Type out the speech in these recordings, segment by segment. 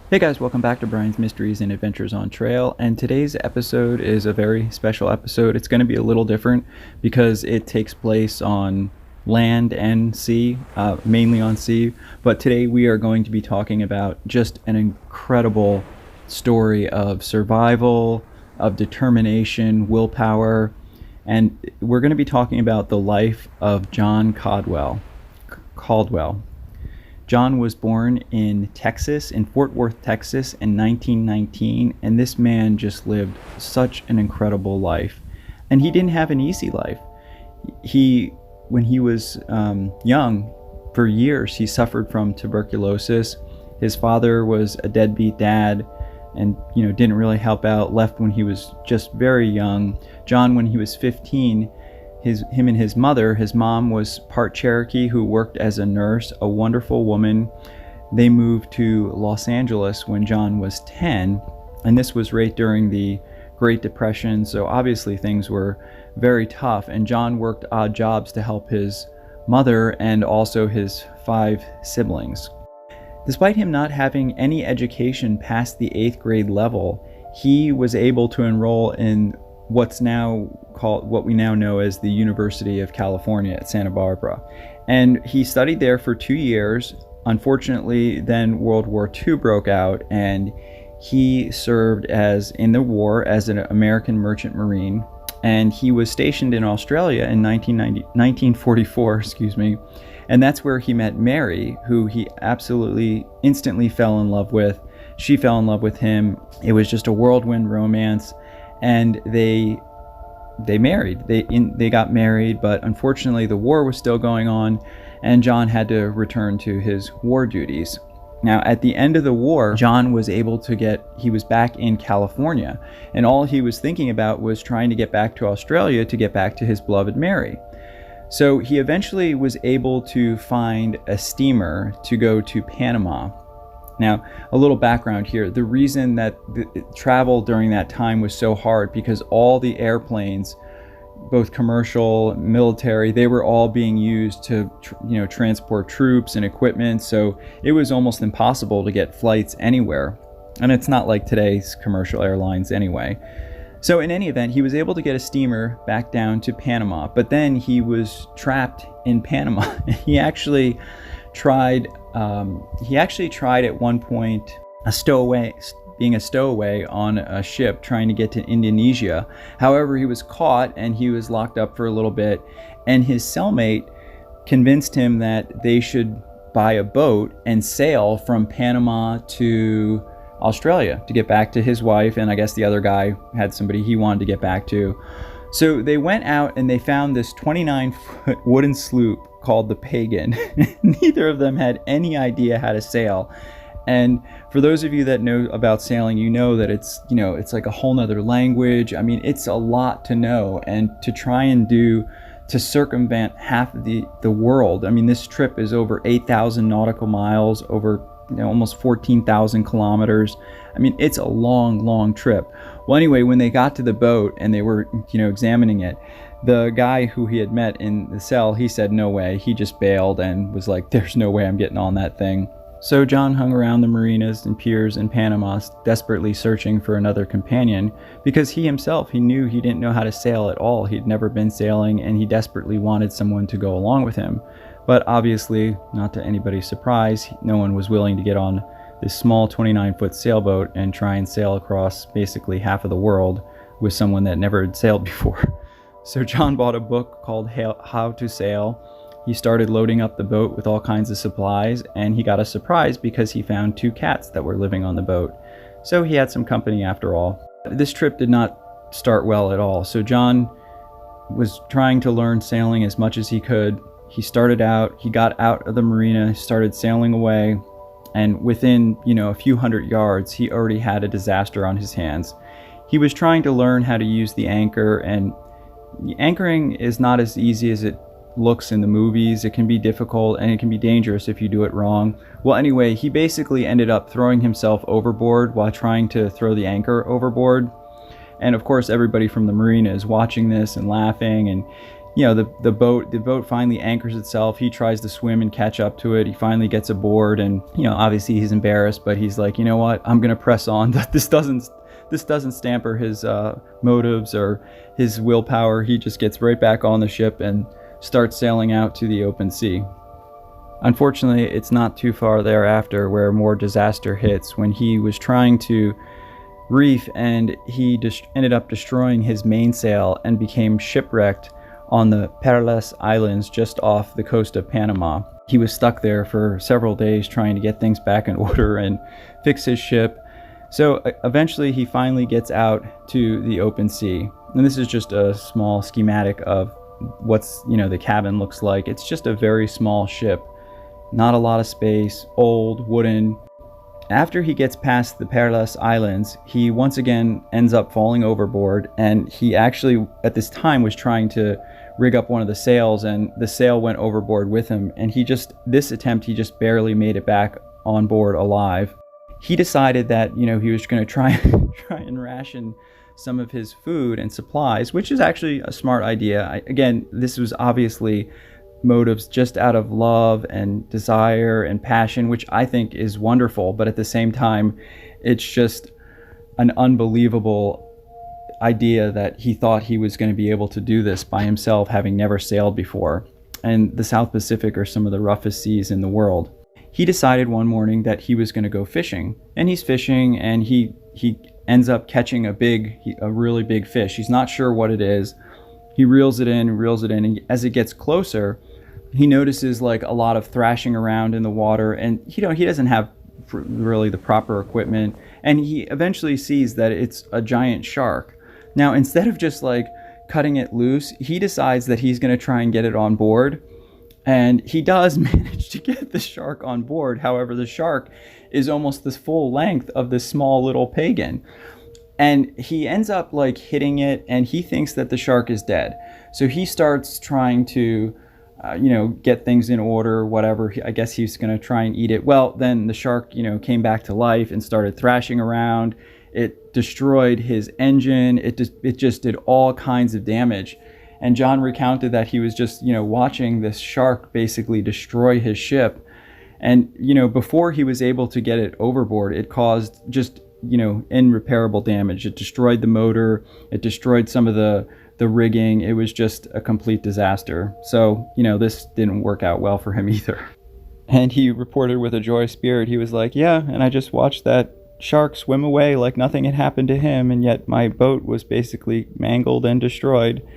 Hey guys, welcome back to Brian's Mysteries and Adventures on Trail, and today's episode is a very special episode. It's going to be a little different because it takes place on land and sea, mainly on sea, but today we are going to be talking about just an incredible story of survival, of determination, willpower, and we're going to be talking about the life of John Caldwell. John was born in Texas, in Fort Worth, Texas, in 1919, and this man just lived such an incredible life. And he didn't have an easy life. When he was young, for years, he suffered from tuberculosis. His father was a deadbeat dad and didn't really help out, left when he was just very young. John, when he was 15, him and his mom was part Cherokee who worked as a nurse, a wonderful woman. They moved to Los Angeles when John was 10, and this was right during the Great Depression, so obviously things were very tough, and John worked odd jobs to help his mother and also his 5 siblings. Despite him not having any education past the 8th grade level, he was able to enroll in what we now know as the University of California at Santa Barbara. And he studied there for 2 years. Unfortunately, then World War II broke out, and he served in the war as an American merchant marine. And he was stationed in Australia in 1944, and that's where he met Mary, who he absolutely instantly fell in love with. She fell in love with him. It was just a whirlwind romance. And they married. They got married, but unfortunately the war was still going on, and John had to return to his war duties. Now, at the end of the war, John was able to he was back in California, and all he was thinking about was trying to get back to Australia to get back to his beloved Mary. So he eventually was able to find a steamer to go to Panama. Now, a little background here. The reason that travel during that time was so hard because all the airplanes, both commercial, military, they were all being used to transport troops and equipment. So it was almost impossible to get flights anywhere. And it's not like today's commercial airlines anyway. So in any event, he was able to get a steamer back down to Panama, but then he was trapped in Panama. He actually tried at one point being a stowaway on a ship trying to get to Indonesia. However, he was caught and he was locked up for a little bit, and his cellmate convinced him that they should buy a boat and sail from Panama to Australia to get back to his wife, and I guess the other guy had somebody he wanted to get back to. So they went out and they found this 29-foot wooden sloop called the Pagan. Neither of them had any idea how to sail. And for those of you that know about sailing, you know that it's like a whole nother language. I mean, it's a lot to know, and to try and to circumvent half of the world. I mean, this trip is over 8,000 nautical miles, over almost 14,000 kilometers. I mean, it's a long trip. Well, anyway, when they got to the boat and they were examining it, the guy who he had met in the cell, he said no way. He just bailed and was like, there's no way I'm getting on that thing. So John hung around the marinas and piers in Panama, desperately searching for another companion, because he knew he didn't know how to sail at all. He'd never been sailing, and he desperately wanted someone to go along with him. But obviously, not to anybody's surprise, no one was willing to get on this small 29-foot sailboat and try and sail across basically half of the world with someone that never had sailed before. So John bought a book called How to Sail. He started loading up the boat with all kinds of supplies, and he got a surprise because he found 2 cats that were living on the boat. So he had some company after all. This trip did not start well at all. So John was trying to learn sailing as much as he could. He got out of the marina, started sailing away, and within, a few hundred yards, he already had a disaster on his hands. He was trying to learn how to use the anchor, and anchoring is not as easy as it looks in the movies. It can be difficult, and it can be dangerous if you do it wrong. Well, anyway, he basically ended up throwing himself overboard while trying to throw the anchor overboard. And of course, everybody from the marina is watching this and laughing, and The boat finally anchors itself. He tries to swim and catch up to it. He finally gets aboard, and obviously he's embarrassed, but he's like, you know what, I'm gonna press on. This doesn't stamper his motives or his willpower. He just gets right back on the ship and starts sailing out to the open sea. Unfortunately, it's not too far thereafter where more disaster hits, when he was trying to reef and he ended up destroying his mainsail and became shipwrecked on the Perlas Islands just off the coast of Panama. He was stuck there for several days trying to get things back in order and fix his ship. So eventually he finally gets out to the open sea. And this is just a small schematic of what's, the cabin looks like. It's just a very small ship. Not a lot of space, old, wooden. After he gets past the Perlas Islands, he once again ends up falling overboard, and he actually at this time was trying to rig up one of the sails, and the sail went overboard with him, and he just barely made it back on board alive. He decided that, he was going to try and ration some of his food and supplies, which is actually a smart idea. Again, this was obviously motives just out of love and desire and passion, which I think is wonderful, but at the same time, it's just an unbelievable idea that he thought he was going to be able to do this by himself, having never sailed before. And the South Pacific are some of the roughest seas in the world. He decided one morning that he was going to go fishing, and he's fishing, and he ends up catching a really big fish. He's not sure what it is. He reels it in, and as it gets closer, he notices like a lot of thrashing around in the water, and he doesn't have really the proper equipment, and he eventually sees that it's a giant shark. Now, instead of just like cutting it loose, he decides that he's going to try and get it on board, and he does manage to get the shark on board. However, the shark is almost the full length of this small little pagan. And he ends up like hitting it, and he thinks that the shark is dead. So he starts trying to, get things in order, whatever. I guess he's going to try and eat it. Well, then the shark, came back to life and started thrashing around. It destroyed his engine. It just did all kinds of damage. And John recounted that he was just, watching this shark basically destroy his ship. And, before he was able to get it overboard, it caused just irreparable damage. It destroyed the motor. It destroyed some of the rigging. It was just a complete disaster. So, this didn't work out well for him either. And he reported with a joyous spirit, he was like, yeah, and I just watched that shark swim away like nothing had happened to him, and yet my boat was basically mangled and destroyed.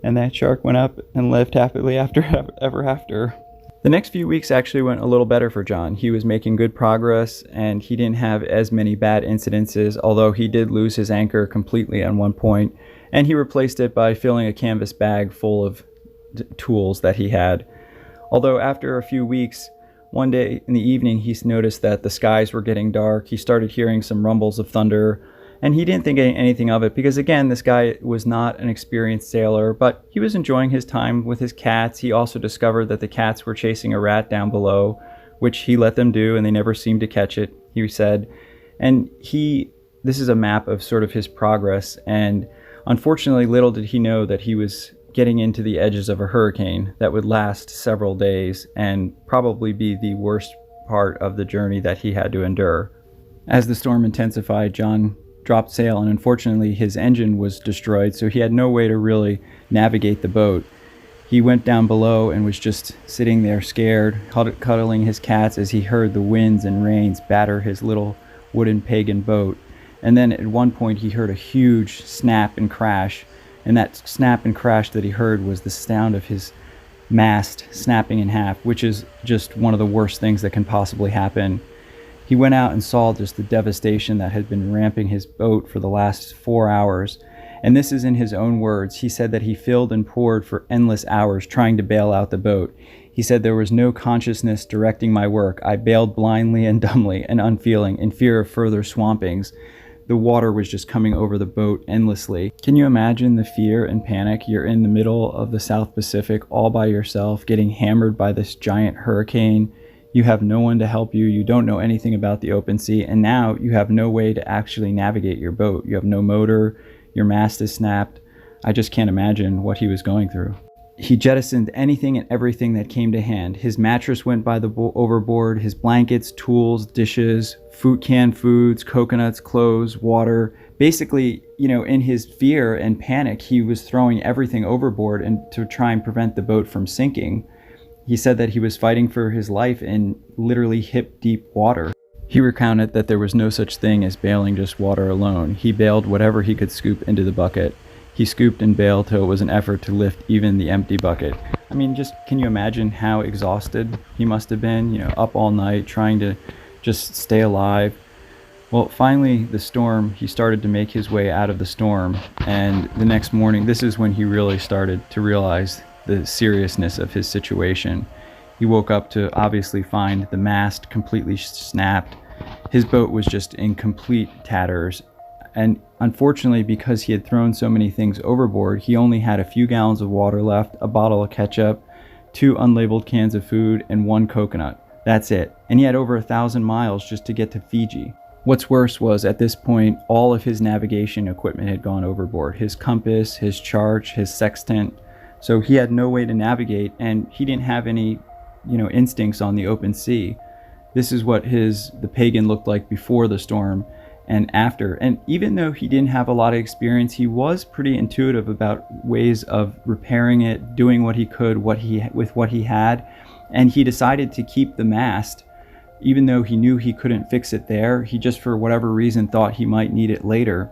And that shark went up and lived happily ever after. The next few weeks actually went a little better for John. He was making good progress, and he didn't have as many bad incidences, although he did lose his anchor completely at one point, and he replaced it by filling a canvas bag full of tools that he had. Although after a few weeks, one day in the evening, he noticed that the skies were getting dark. He started hearing some rumbles of thunder, and he didn't think anything of it because, again, this guy was not an experienced sailor, but he was enjoying his time with his cats. He also discovered that the cats were chasing a rat down below, which he let them do, and they never seemed to catch it, he said. And this is a map of sort of his progress, and unfortunately, little did he know that he was getting into the edges of a hurricane that would last several days and probably be the worst part of the journey that he had to endure. As the storm intensified, John dropped sail, and unfortunately his engine was destroyed, so he had no way to really navigate the boat. He went down below and was just sitting there scared, cuddling his cats as he heard the winds and rains batter his little wooden pagan boat. And then at one point he heard a huge snap and crash, and that snap and crash that he heard was the sound of his mast snapping in half, which is just one of the worst things that can possibly happen. He went out and saw just the devastation that had been ramping his boat for the last 4 hours. And this is in his own words. He said that he filled and poured for endless hours trying to bail out the boat. He said, there was no consciousness directing my work. I bailed blindly and dumbly and unfeeling in fear of further swampings. The water was just coming over the boat endlessly. Can you imagine the fear and panic? You're in the middle of the South Pacific all by yourself, getting hammered by this giant hurricane. You have no one to help you. You don't know anything about the open sea. And now you have no way to actually navigate your boat. You have no motor. Your mast is snapped. I just can't imagine what he was going through. He jettisoned anything and everything that came to hand. His mattress went by the overboard, his blankets, tools, dishes, canned foods, coconuts, clothes, water. Basically, in his fear and panic, he was throwing everything overboard and to try and prevent the boat from sinking. He said that he was fighting for his life in literally hip-deep water. He recounted that there was no such thing as bailing just water alone. He bailed whatever he could scoop into the bucket. He scooped and bailed till it was an effort to lift even the empty bucket. I mean, just can you imagine how exhausted he must have been, up all night trying to just stay alive? Well, finally, he started to make his way out of the storm. And the next morning, this is when he really started to realize the seriousness of his situation. He woke up to obviously find the mast completely snapped. His boat was just in complete tatters. And unfortunately, because he had thrown so many things overboard, he only had a few gallons of water left, a bottle of ketchup, 2 unlabeled cans of food, and 1 coconut. That's it. And he had over 1,000 miles just to get to Fiji. What's worse was, at this point, all of his navigation equipment had gone overboard. His compass, his chart, his sextant. So he had no way to navigate, and he didn't have any, instincts on the open sea. This is what the pagan looked like before the storm and after. And even though he didn't have a lot of experience, he was pretty intuitive about ways of repairing it, doing what he could with what he had. And he decided to keep the mast, even though he knew he couldn't fix it there. He just, for whatever reason, thought he might need it later.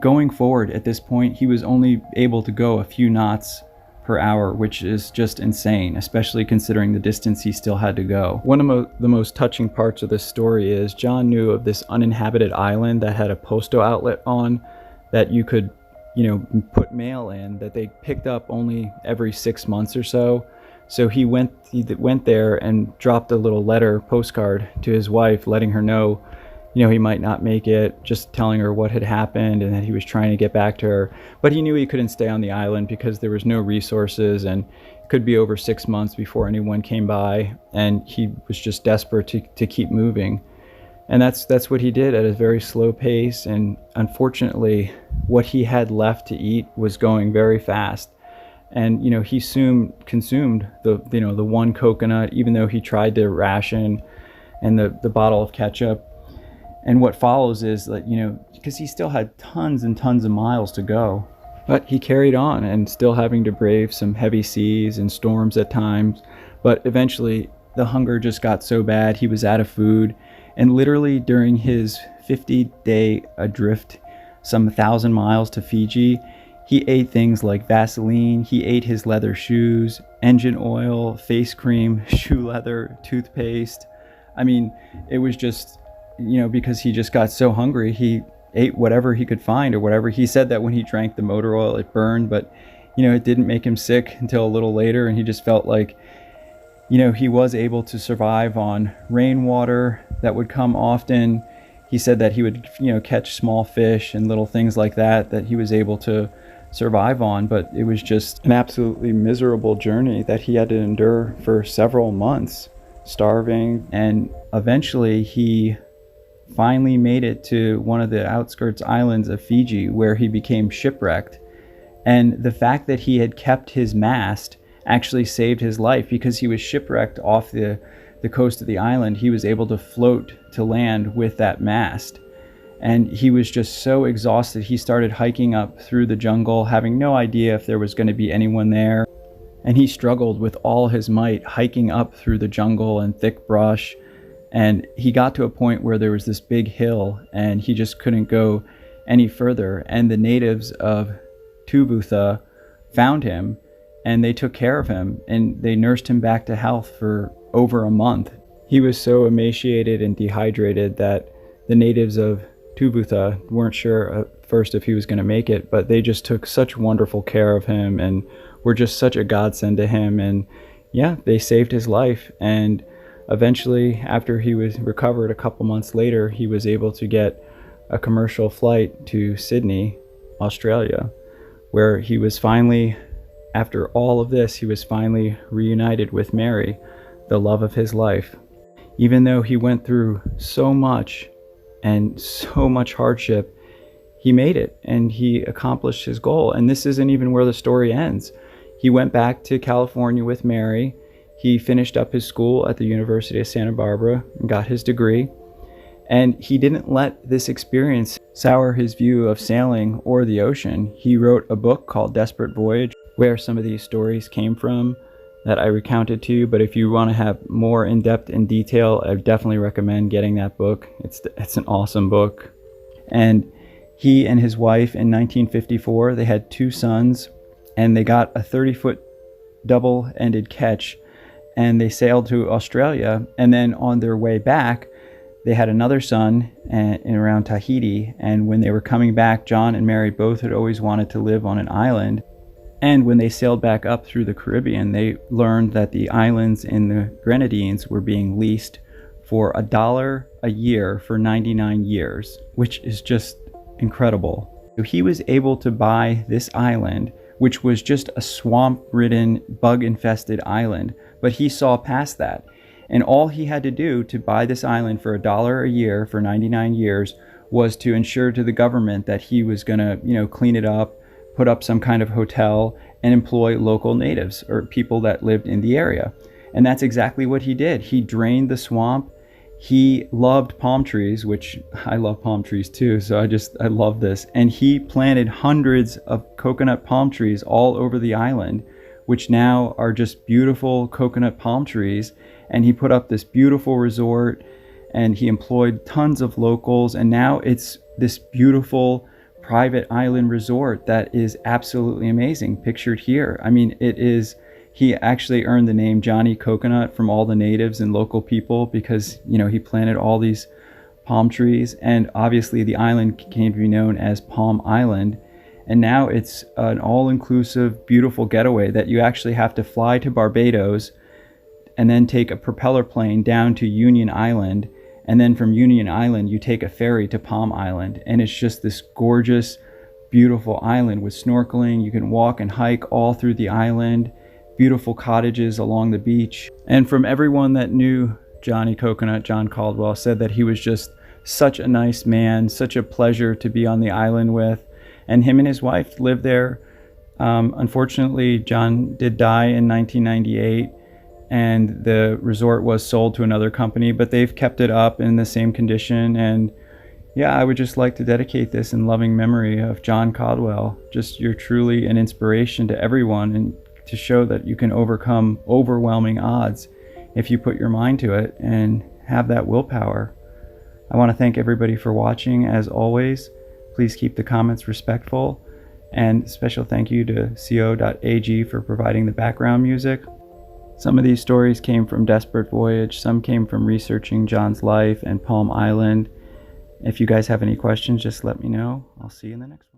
Going forward, at this point, he was only able to go a few knots per hour, which is just insane, especially considering the distance he still had to go. One of the most touching parts of this story is John knew of this uninhabited island that had a postal outlet on that you could, put mail in, that they picked up only every 6 months or so. So he went there and dropped a little postcard to his wife, letting her know, he might not make it, just telling her what had happened and that he was trying to get back to her. But he knew he couldn't stay on the island because there was no resources, and it could be over 6 months before anyone came by, and he was just desperate to keep moving. And that's what he did at a very slow pace, and unfortunately what he had left to eat was going very fast. And he soon consumed the 1 coconut, even though he tried to ration, and the bottle of ketchup. And what follows is that, because he still had tons and tons of miles to go, but he carried on, and still having to brave some heavy seas and storms at times. But eventually the hunger just got so bad, he was out of food. And literally during his 50-day adrift, some 1,000 miles to Fiji, he ate things like Vaseline, he ate his leather shoes, engine oil, face cream, shoe leather, toothpaste. I mean, it was just, because he just got so hungry, he ate whatever he could find, or whatever. He said that when he drank the motor oil, it burned, but, it didn't make him sick until a little later, and he just felt like, he was able to survive on rainwater that would come often. He said that he would, catch small fish and little things like that he was able to survive on, but it was just an absolutely miserable journey that he had to endure for several months, starving. And eventually he finally made it to one of the outskirts islands of Fiji, where he became shipwrecked. And the fact that he had kept his mast actually saved his life, because he was shipwrecked off the coast of the island. He was able to float to land with that mast. And he was just so exhausted, he started hiking up through the jungle, having no idea if there was going to be anyone there. And he struggled with all his might, hiking up through the jungle and thick brush. And he got to a point where there was this big hill, and he just couldn't go any further. And the natives of Tuvutha found him, and they took care of him, and they nursed him back to health for over a month. He was so emaciated and dehydrated that the natives of Tuvutha weren't sure at first if he was going to make it, but they just took such wonderful care of him and were just such a godsend to him. And yeah, they saved his life. And eventually, after he was recovered a couple months later, he was able to get a commercial flight to Sydney, Australia, where he was finally, after all of this, he was finally reunited with Mary, the love of his life. Even though he went through so much and so much hardship, he made it, and he accomplished his goal. And this isn't even where the story ends. He went back to California with Mary. He finished up his school at the University of Santa Barbara and got his degree. And he didn't let this experience sour his view of sailing or the ocean. He wrote a book called Desperate Voyage, where some of these stories came from that I recounted to you. But if you want to have more in-depth and detail, I definitely recommend getting that book. It's an awesome book. And he and his wife in 1954, they had 2 sons, and they got a 30-foot double-ended ketch, and they sailed to Australia. And then on their way back, they had another son in around Tahiti. And when they were coming back, John and Mary both had always wanted to live on an island. And when they sailed back up through the Caribbean, they learned that the islands in the Grenadines were being leased for $1 a year for 99 years, which is just incredible. So he was able to buy this island, which was just a swamp-ridden, bug-infested island, but he saw past that. And all he had to do to buy this island for $1 a year for 99 years was to ensure to the government that he was going to, clean it up, put up some kind of hotel, and employ local natives or people that lived in the area. And that's exactly what he did. He drained the swamp. He loved palm trees, which I love palm trees too, so I love this. And he planted hundreds of coconut palm trees all over the island, which now are just beautiful coconut palm trees. And he put up this beautiful resort, and he employed tons of locals, and now it's this beautiful private island resort that is absolutely amazing, pictured here. I mean, he actually earned the name Johnny Coconut from all the natives and local people because, he planted all these palm trees, and obviously the island came to be known as Palm Island. And now it's an all-inclusive, beautiful getaway that you actually have to fly to Barbados and then take a propeller plane down to Union Island. And then from Union Island, you take a ferry to Palm Island. And it's just this gorgeous, beautiful island with snorkeling. You can walk and hike all through the island, beautiful cottages along the beach. And from everyone that knew Johnny Coconut, John Caldwell, said that he was just such a nice man, such a pleasure to be on the island with. And him and his wife lived there. Unfortunately, John did die in 1998. And the resort was sold to another company, but they've kept it up in the same condition. And yeah, I would just like to dedicate this in loving memory of John Caldwell. Just, you're truly an inspiration to everyone, and to show that you can overcome overwhelming odds if you put your mind to it and have that willpower. I want to thank everybody for watching. As always, please keep the comments respectful, and special thank you to co.ag for providing the background music. Some of these stories came from Desperate Voyage, some came from researching John's life and Palm Island. If you guys have any questions, just let me know. I'll see you in the next one.